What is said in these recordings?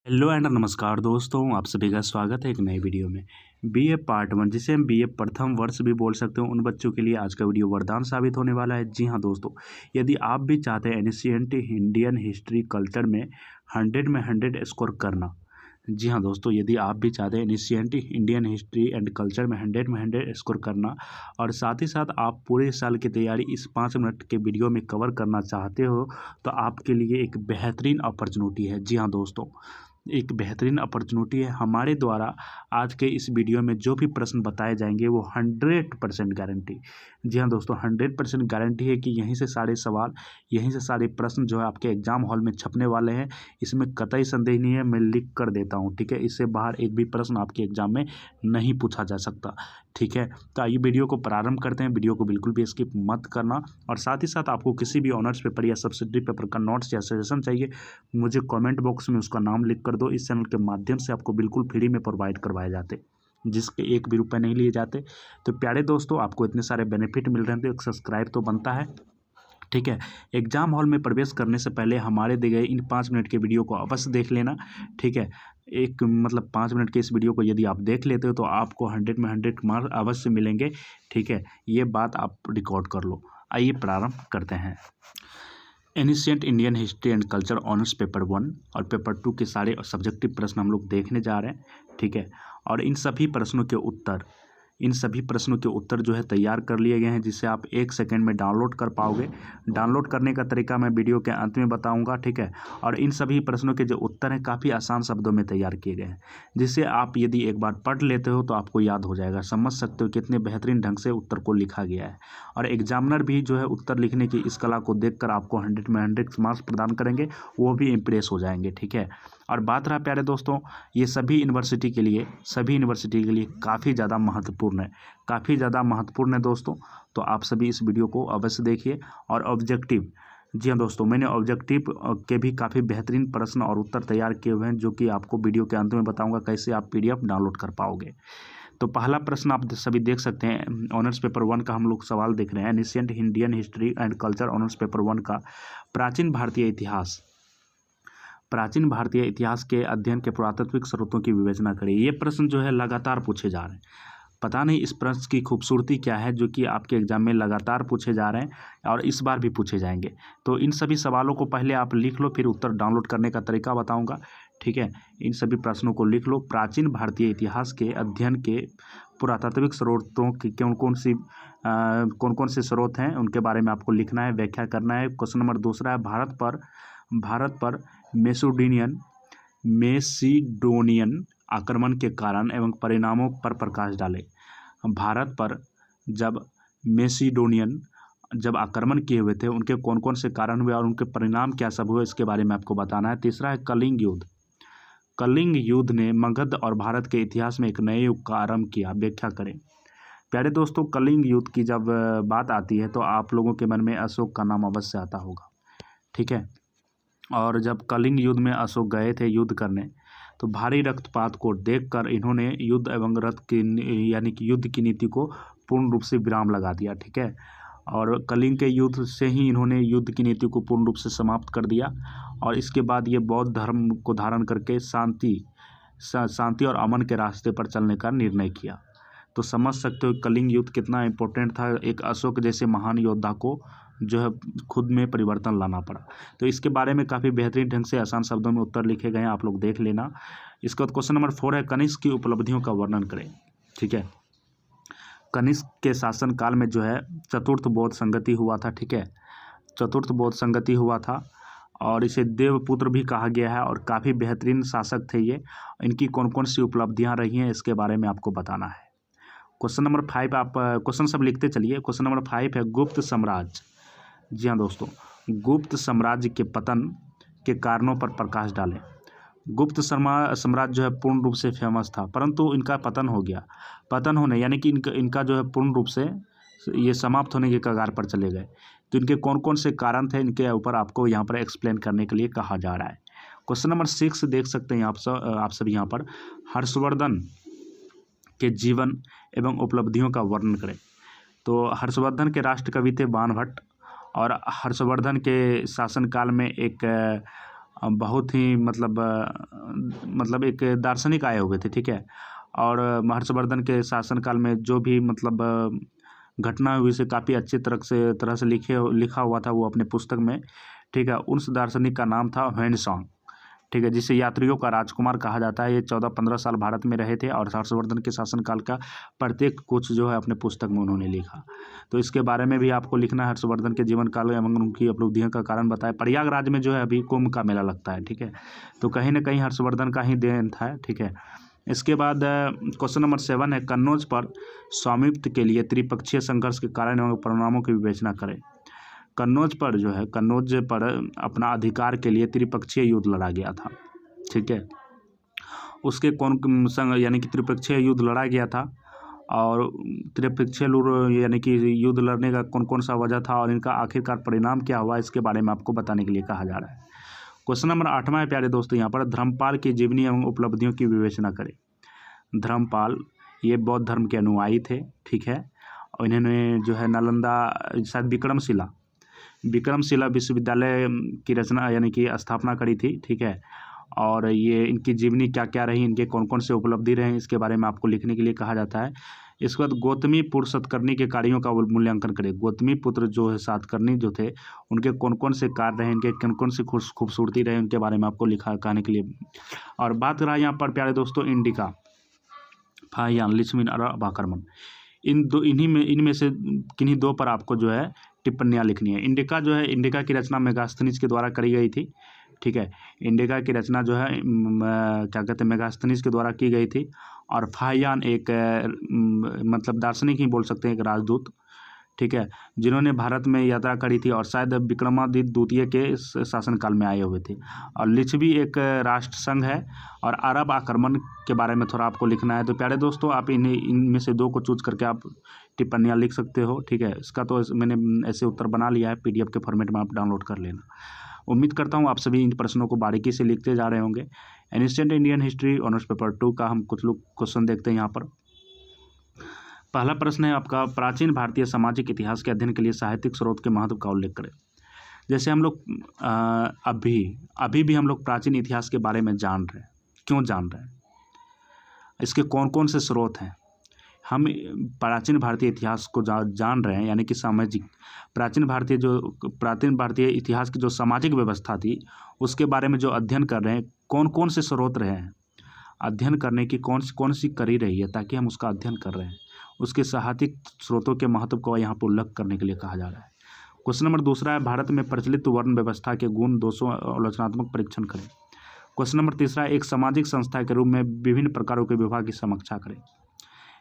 Hello and नमस्कार दोस्तों, आप सभी का स्वागत है एक नई वीडियो में। बीए पार्ट 1, जिसे हम बीए प्रथम वर्ष भी बोल सकते हो, उन बच्चों के लिए आज का वीडियो वरदान साबित होने वाला है। जी हाँ दोस्तों, यदि आप भी चाहते हैं एनिशिएंट इंडियन हिस्ट्री कल्चर में 100 में 100 स्कोर करना। जी हाँ दोस्तों, यदि आप भी चाहते हैं ancient Indian history and culture में 100 में 100 स्कोर करना और साथ ही साथ आप पूरे साल की तैयारी इस 5 मिनट के वीडियो में कवर करना चाहते हो, तो आपके लिए एक बेहतरीन अपॉर्चुनिटी है। जी हाँ दोस्तों, एक बेहतरीन अपॉर्चुनिटी है। हमारे द्वारा आज के इस वीडियो में जो भी प्रश्न बताए जाएंगे वो 100% गारंटी। जी हाँ दोस्तों, 100% गारंटी है कि यहीं से सारे सवाल, यहीं से सारे प्रश्न जो है आपके एग्जाम हॉल में छपने वाले हैं। इसमें कतई संदेह नहीं है, मैं लिख कर देता हूँ, ठीक है। इससे बाहर एक भी प्रश्न आपके एग्जाम में नहीं पूछा जा सकता, ठीक है। तो आइए वीडियो को प्रारंभ करते हैं। वीडियो को बिल्कुल भी स्किप मत करना और साथ ही साथ आपको किसी भी ऑनर्स पेपर या सब्सिडरी पेपर का नोट्स या सजेशन चाहिए, मुझे कमेंट बॉक्स में उसका नाम लिख कर दो। इस चैनल के माध्यम से आपको बिल्कुल फ्री में प्रोवाइड करवाए जाते, जिसके एक भी रुपए नहीं लिए जाते। तो प्यारे दोस्तों, आपको इतने सारे बेनिफिट मिल रहे हैं तो एक सब्सक्राइब तो बनता है, ठीक है। एग्जाम हॉल में प्रवेश करने से पहले हमारे दिए गए इन 5 मिनट के वीडियो को अवश्य देख लेना, ठीक है। एक मतलब 5 मिनट के इस वीडियो को यदि आप देख लेते हो तो आपको 100 में 100 मार्क्स अवश्य मिलेंगे, ठीक है। ये बात आप रिकॉर्ड कर लो। आइए प्रारंभ करते हैं। Ancient Indian history and culture honours paper 1 और पेपर 2 के सारे सब्जेक्टिव प्रश्न हम लोग देखने जा रहे हैं, ठीक है। और इन सभी प्रश्नों के उत्तर जो है तैयार कर लिए गए हैं, जिसे आप 1 सेकंड में डाउनलोड कर पाओगे। डाउनलोड करने का तरीका मैं वीडियो के अंत में बताऊंगा, ठीक है। और इन सभी प्रश्नों के जो उत्तर हैं काफ़ी आसान शब्दों में तैयार किए गए हैं, जिसे आप यदि एक बार पढ़ लेते हो तो आपको याद हो जाएगा। समझ सकते हो कितने बेहतरीन ढंग से उत्तर को लिखा गया है। और एग्जामिनर भी जो है उत्तर लिखने की इस कला को देखकर आपको 100 में 100 मार्क्स प्रदान करेंगे, वो भी इम्प्रेस हो जाएंगे, ठीक है। और बात रहा प्यारे दोस्तों, ये सभी यूनिवर्सिटी के लिए काफ़ी ज़्यादा महत्वपूर्ण है, दोस्तों। तो आप सभी इस वीडियो को अवश्य देखिए। और ऑब्जेक्टिव, जी हाँ दोस्तों, मैंने ऑब्जेक्टिव के भी काफ़ी बेहतरीन प्रश्न और उत्तर तैयार किए हुए हैं, जो कि आपको वीडियो के अंत में बताऊंगा कैसे आप PDF डाउनलोड कर पाओगे। तो पहला प्रश्न आप सभी देख सकते हैं, ऑनर्स पेपर 1 का हम लोग सवाल देख रहे हैं। Ancient Indian history and culture honours paper 1 का प्राचीन भारतीय इतिहास के अध्ययन के पुरातात्विक स्रोतों की विवेचना करें। ये प्रश्न जो है लगातार पूछे जा रहे हैं। पता नहीं इस प्रश्न की खूबसूरती क्या है, जो कि आपके एग्जाम में लगातार पूछे जा रहे हैं और इस बार भी पूछे जाएंगे। तो इन सभी सवालों को पहले आप लिख लो, फिर उत्तर डाउनलोड करने का तरीका बताऊंगा, ठीक है। इन सभी प्रश्नों को लिख लो। प्राचीन भारतीय इतिहास के अध्ययन के पुरातात्विक स्रोतों की कौन कौन से स्रोत हैं, उनके बारे में आपको लिखना है, व्याख्या करना है। क्वेश्चन नंबर दूसरा है, भारत पर मेसिडोनियन आक्रमण के कारण एवं परिणामों पर प्रकाश डाले। भारत पर जब आक्रमण किए हुए थे, उनके कौन कौन से कारण हुए और उनके परिणाम क्या सब हुए, इसके बारे में आपको बताना है। तीसरा है कलिंग युद्ध ने मगध और भारत के इतिहास में एक नए युग का आरंभ किया, व्याख्या करें। प्यारे दोस्तों, कलिंग युद्ध की जब बात आती है तो आप लोगों के मन में अशोक का नाम अवश्य आता होगा, ठीक है। और जब कलिंग युद्ध में अशोक गए थे युद्ध करने, तो भारी रक्तपात को देखकर इन्होंने युद्ध एवं यानी कि युद्ध की नीति को पूर्ण रूप से विराम लगा दिया, ठीक है। और कलिंग के युद्ध से ही इन्होंने युद्ध की नीति को पूर्ण रूप से समाप्त कर दिया। और इसके बाद ये बौद्ध धर्म को धारण करके शांति और अमन के रास्ते पर चलने का निर्णय किया। तो समझ सकते हो कलिंग युद्ध कितना इम्पोर्टेंट था। एक अशोक जैसे महान योद्धा को जो है खुद में परिवर्तन लाना पड़ा। तो इसके बारे में काफ़ी बेहतरीन ढंग से आसान शब्दों में उत्तर लिखे गए हैं, आप लोग देख लेना। इसका क्वेश्चन नंबर 4 है, कनिष्क की उपलब्धियों का वर्णन करें, ठीक है। कनिष्क के शासनकाल में जो है चतुर्थ बौद्ध संगति हुआ था, ठीक है। चतुर्थ बौद्ध संगति हुआ था और इसे देवपुत्र भी कहा गया है और काफ़ी बेहतरीन शासक थे ये। इनकी कौन कौन सी उपलब्धियाँ रही हैं, इसके बारे में आपको बताना है। क्वेश्चन नंबर 5, आप क्वेश्चन सब लिखते चलिए। क्वेश्चन नंबर 5 है, गुप्त साम्राज्य। जी हाँ दोस्तों, गुप्त साम्राज्य के पतन के कारणों पर प्रकाश डालें। गुप्त साम्राज्य जो है पूर्ण रूप से फेमस था, परंतु इनका पतन हो गया। पतन होने यानी कि इनका जो है पूर्ण रूप से ये समाप्त होने के कगार पर चले गए। तो इनके कौन कौन से कारण थे, इनके ऊपर आपको यहाँ पर एक्सप्लेन करने के लिए कहा जा रहा है। क्वेश्चन नंबर 6 देख सकते हैं आप सभी यहाँ पर, हर्षवर्धन के जीवन एवं उपलब्धियों का वर्णन करें। तो हर्षवर्धन के राष्ट्रकवि थे बाणभट्ट और हर्षवर्धन के शासनकाल में एक बहुत ही मतलब एक दार्शनिक आए हुए थे, ठीक है। और हर्षवर्धन के शासनकाल में जो भी मतलब घटना हुई से काफ़ी अच्छी तरह से लिखा हुआ था वो अपने पुस्तक में, ठीक है। उस दार्शनिक का नाम था ह्वेनसांग, ठीक है, जिसे यात्रियों का राजकुमार कहा जाता है। ये 14-15 साल भारत में रहे थे और हर्षवर्धन के शासनकाल का प्रत्येक कुछ जो है अपने पुस्तक में उन्होंने लिखा। तो इसके बारे में भी आपको लिखना है। हर्षवर्धन के जीवन काल एवं उनकी उपलब्धियों का कारण बताया। प्रयागराज में जो है अभी कुंभ का मेला लगता है, ठीक है। तो कहीं ना कहीं हर्षवर्धन का ही देन था, ठीक है। इसके बाद क्वेश्चन नंबर 7 है, कन्नौज पर स्वामित्व के लिए त्रिपक्षीय संघर्ष के कारण एवं परिणामों की विवेचना करें। कन्नौज पर अपना अधिकार के लिए त्रिपक्षीय युद्ध लड़ा गया था, ठीक है। उसके कौन संग यानी कि त्रिपक्षीय युद्ध लड़ा गया था और त्रिपक्षीय यानी कि युद्ध लड़ने का कौन कौन सा वजह था और इनका आखिरकार परिणाम क्या हुआ, इसके बारे में आपको बताने के लिए कहा जा रहा है। क्वेश्चन नंबर 8वां है प्यारे दोस्तों, यहाँ पर धर्मपाल की जीवनी एवं उपलब्धियों की विवेचना करें। धर्मपाल ये बौद्ध धर्म के अनुयायी थे, ठीक है। और इन्होंने जो है नालंदा शायद विक्रमशिला विश्वविद्यालय की रचना यानी कि स्थापना करी थी, ठीक है। और ये इनकी जीवनी क्या क्या रही, इनके कौन कौन से उपलब्धि रहे, इसके बारे में आपको लिखने के लिए कहा जाता है। इसके बाद गौतमीपुत्र सतकर्णी के कार्यों का मूल्यांकन करें। गौतमीपुत्र जो है सातकर्णी जो थे उनके कौन कौन से कार्य रहे, इनके कौन कौन सी खूबसूरती रहे, उनके बारे में आपको कहने के लिए। और बात रहा यहाँ पर प्यारे दोस्तों इंडिका, फाहियान, लिच्छविन और अबाकर्मन, इनमें से किन्हीं दो पर आपको जो है टिप्पणियाँ लिखनी है। इंडिका की रचना मेगास्थनीज के द्वारा करी गई थी, ठीक है। इंडिका की रचना जो है क्या कहते हैं मेगास्थनीज के द्वारा की गई थी। और फाहियान एक मतलब दार्शनिक ही बोल सकते हैं, एक राजदूत, ठीक है, जिन्होंने भारत में यात्रा करी थी और शायद विक्रमादित्य द्वितीय के शासनकाल में आए हुए थे। और लिच्छवी एक राष्ट्र संघ है। और अरब आक्रमण के बारे में थोड़ा आपको लिखना है। तो प्यारे दोस्तों आप इनमें से दो को चूज करके आप टिप्पणियाँ लिख सकते हो, ठीक है। इसका तो मैंने ऐसे उत्तर बना लिया है, PDF के फॉर्मेट में आप डाउनलोड कर लेना। उम्मीद करता हूँ आप सभी इन प्रश्नों को बारीकी से लिखते जा रहे होंगे। Ancient Indian history honours paper 2 का हम कुछ लोग क्वेश्चन देखते हैं यहाँ पर। पहला प्रश्न है आपका, प्राचीन भारतीय सामाजिक इतिहास के अध्ययन के लिए साहित्यिक स्रोत के महत्व का उल्लेख करें। जैसे हम लोग अभी भी हम लोग प्राचीन इतिहास के बारे में जान रहे हैं, क्यों जान रहे हैं, इसके कौन कौन से स्रोत हैं। हम प्राचीन भारतीय इतिहास को जान रहे हैं यानी कि सामाजिक प्राचीन भारतीय इतिहास की जो सामाजिक व्यवस्था थी उसके बारे में जो अध्ययन कर रहे हैं, कौन कौन से स्रोत रहे हैं, अध्ययन करने की कौन सी कड़ी रही है ताकि हम उसका अध्ययन कर रहे हैं, उसके साहित्यिक स्रोतों के महत्व को यहाँ पर उल्लेख करने के लिए कहा जा रहा है। क्वेश्चन नंबर 2 है, भारत में प्रचलित वर्ण व्यवस्था के गुण दोषों आलोचनात्मक परीक्षण करें। क्वेश्चन नंबर 3, एक सामाजिक संस्था के रूप में विभिन्न प्रकारों के विवाह की समीक्षा करें।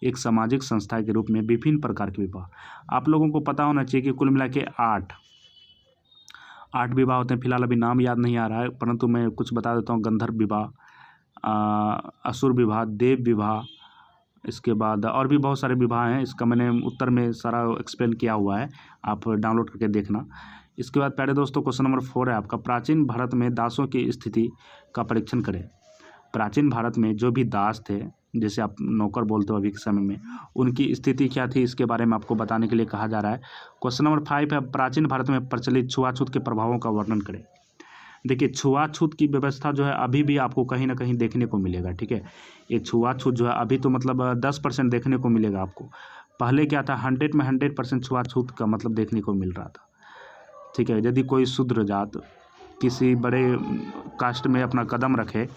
एक सामाजिक संस्था के रूप में विभिन्न प्रकार के विवाह आप लोगों को पता होना चाहिए कि कुल मिला के 8 विवाह होते हैं। फिलहाल अभी नाम याद नहीं आ रहा है, परंतु मैं कुछ बता देता हूँ। गंधर्व विवाह, असुर विवाह, देव विवाह, इसके बाद और भी बहुत सारे विवाह हैं। इसका मैंने उत्तर में सारा एक्सप्लेन किया हुआ है, आप डाउनलोड करके देखना। इसके बाद प्यारे दोस्तों क्वेश्चन नंबर 4 है आपका, प्राचीन भारत में दासों की स्थिति का परीक्षण करें। प्राचीन भारत में जो भी दास थे, जैसे आप नौकर बोलते हो अभी के समय में, उनकी स्थिति क्या थी इसके बारे में आपको बताने के लिए कहा जा रहा है। क्वेश्चन नंबर 5 है, प्राचीन भारत में प्रचलित छुआछूत के प्रभावों का वर्णन करें। देखिए छुआछूत की व्यवस्था जो है अभी भी आपको कहीं ना कहीं देखने को मिलेगा, ठीक है। ये छुआछूत जो है अभी तो मतलब 10% देखने को मिलेगा आपको। पहले क्या था, 100 में 100% छुआछूत का मतलब देखने को मिल रहा था, ठीक है। यदि कोई शूद्र जात किसी बड़े कास्ट में अपना कदम रखे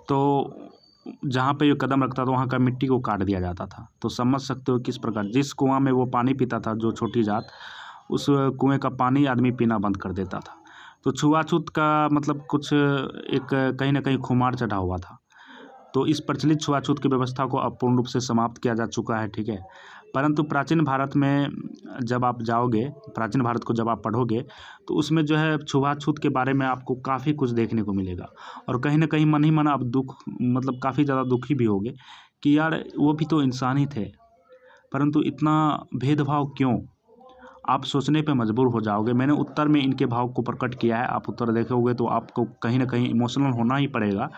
तो जहाँ पे ये कदम रखता था वहाँ का मिट्टी को काट दिया जाता था। तो समझ सकते हो किस प्रकार, जिस कुआं में वो पानी पीता था जो छोटी जात, उस कुएं का पानी आदमी पीना बंद कर देता था। तो छुआछूत का मतलब कुछ एक कहीं ना कहीं खुमार चढ़ा हुआ था। तो इस प्रचलित छुआछूत की व्यवस्था को अब पूर्ण रूप से समाप्त किया जा चुका है, ठीक है। परंतु प्राचीन भारत में जब आप जाओगे, प्राचीन भारत को जब आप पढ़ोगे तो उसमें जो है छुआछूत के बारे में आपको काफ़ी कुछ देखने को मिलेगा। और कहीं ना कहीं मन ही मन आप मतलब काफ़ी ज़्यादा दुखी भी होगे कि यार वो भी तो इंसान ही थे, परंतु इतना भेदभाव क्यों, आप सोचने पे मजबूर हो जाओगे। मैंने उत्तर में इनके भाव को प्रकट किया है, आप उत्तर देखोगे तो आपको कहीं ना कहीं इमोशनल होना ही पड़ेगा,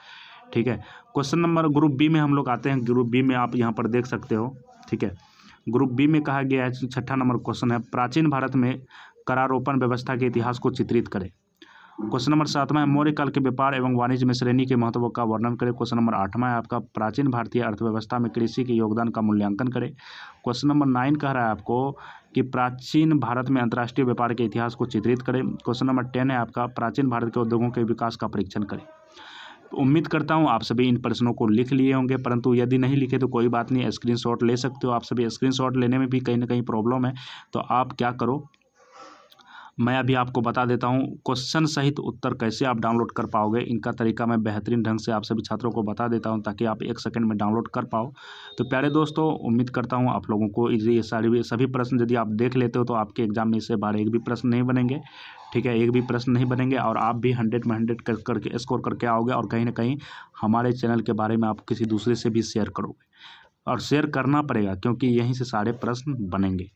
ठीक है। क्वेश्चन नंबर ग्रुप बी में हम लोग आते हैं। ग्रुप बी में आप यहाँ पर देख सकते हो, ठीक है। ग्रुप बी में कहा गया है, 6ठा नंबर क्वेश्चन है, प्राचीन भारत में करारोपण व्यवस्था के इतिहास को चित्रित करें। क्वेश्चन नंबर 7वां है मौर्य काल के व्यापार एवं वाणिज्य में श्रेणी के महत्व का वर्णन करें। क्वेश्चन नंबर 8वां है आपका प्राचीन भारतीय अर्थव्यवस्था में कृषि के योगदान का मूल्यांकन करें। क्वेश्चन नंबर 9 कह रहा है आपको कि प्राचीन भारत में अंतर्राष्ट्रीय व्यापार के इतिहास को चित्रित करें। क्वेश्चन नंबर 10 है आपका प्राचीन भारत के उद्योगों के विकास का परीक्षण करें। उम्मीद करता हूं आप सभी इन प्रश्नों को लिख लिए होंगे, परंतु यदि नहीं लिखे तो कोई बात नहीं, स्क्रीनशॉट ले सकते हो। आप सभी स्क्रीनशॉट लेने में भी कहीं ना कहीं प्रॉब्लम है, तो आप क्या करो, मैं अभी आपको बता देता हूं क्वेश्चन सहित उत्तर कैसे आप डाउनलोड कर पाओगे। इनका तरीका मैं बेहतरीन ढंग से आप सभी छात्रों को बता देता हूं ताकि आप 1 सेकंड में डाउनलोड कर पाओ। तो प्यारे दोस्तों, उम्मीद करता हूं आप लोगों को ये सभी प्रश्न यदि आप देख लेते हो तो आपके एग्जाम में इससे बाहर एक भी प्रश्न नहीं बनेंगे। ठीक है, एक भी प्रश्न नहीं बनेंगे और आप भी 100 में 100 करके स्कोर करके आओगे और कहीं ना कहीं हमारे चैनल के बारे में आप किसी दूसरे से भी शेयर करोगे, और शेयर करना पड़ेगा क्योंकि यहीं से सारे प्रश्न बनेंगे।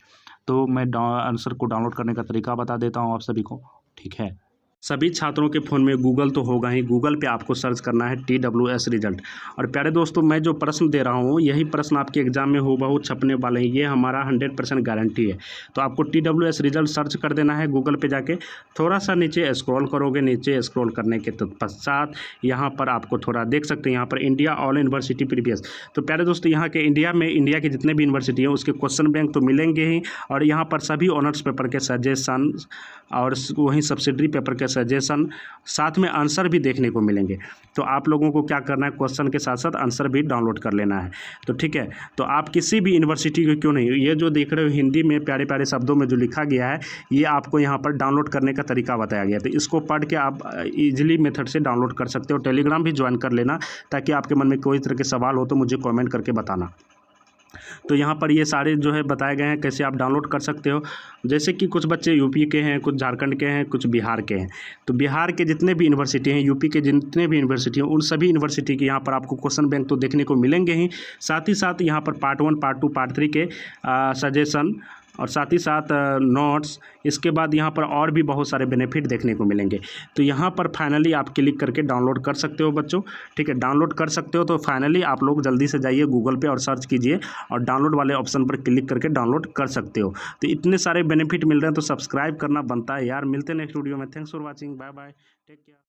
तो मैं आंसर को डाउनलोड करने का तरीका बता देता हूं आप सभी को। ठीक है, सभी छात्रों के फ़ोन में गूगल तो होगा ही, गूगल पे आपको सर्च करना है TWS रिजल्ट। और प्यारे दोस्तों, मैं जो प्रश्न दे रहा हूँ यही प्रश्न आपके एग्जाम में हूबहू छपने वाले हैं, ये हमारा 100% गारंटी है। तो आपको TWS रिजल्ट सर्च कर देना है गूगल पे जाके, थोड़ा सा नीचे स्क्रॉल करोगे, नीचे स्क्रॉल करने के पश्चात यहाँ पर आपको थोड़ा देख सकते हैं, यहाँ पर इंडिया ऑल यूनिवर्सिटी प्रीवियस। तो प्यारे दोस्तों, यहाँ के इंडिया के जितने भी यूनिवर्सिटी हैं उसके क्वेश्चन बैंक तो मिलेंगे ही, और यहाँ पर सभी ऑनर्स पेपर के सजेशन और वहीं सब्सिडरी पेपर के सजेशन साथ में आंसर भी देखने को मिलेंगे। तो आप लोगों को क्या करना है, क्वेश्चन के साथ साथ आंसर भी डाउनलोड कर लेना है। तो ठीक है, तो आप किसी भी यूनिवर्सिटी को क्यों नहीं, ये जो देख रहे हो हिंदी में प्यारे प्यारे शब्दों में जो लिखा गया है ये आपको यहाँ पर डाउनलोड करने का तरीका बताया गया। तो इसको पढ़ के आप इजीली मेथड से डाउनलोड कर सकते हो। टेलीग्राम भी ज्वाइन कर लेना ताकि आपके मन में कोई तरह के सवाल हो तो मुझे कॉमेंट करके बताना। तो यहाँ पर ये सारे जो है बताए गए हैं कैसे आप डाउनलोड कर सकते हो। जैसे कि कुछ बच्चे यूपी के हैं, कुछ झारखंड के हैं, कुछ बिहार के हैं। तो बिहार के जितने भी यूनिवर्सिटी हैं, यूपी के जितने भी यूनिवर्सिटी हैं, उन सभी यूनिवर्सिटी के यहाँ पर आपको क्वेश्चन बैंक तो देखने को मिलेंगे ही, साथ ही साथ यहाँ पर पार्ट 1, पार्ट 2, पार्ट 3 के सजेशन और साथ ही साथ नोट्स, इसके बाद यहाँ पर और भी बहुत सारे बेनिफिट देखने को मिलेंगे। तो यहाँ पर फाइनली आप क्लिक करके डाउनलोड कर सकते हो बच्चों। ठीक है, डाउनलोड कर सकते हो। तो फाइनली आप लोग जल्दी से जाइए गूगल पे और सर्च कीजिए और डाउनलोड वाले ऑप्शन पर क्लिक करके डाउनलोड कर सकते हो। तो इतने सारे बेनिफिट मिल रहे हैं तो सब्सक्राइब करना बनता है यार। मिलते हैं नेक्स्ट वीडियो में। Thanks for watching, bye bye, take care.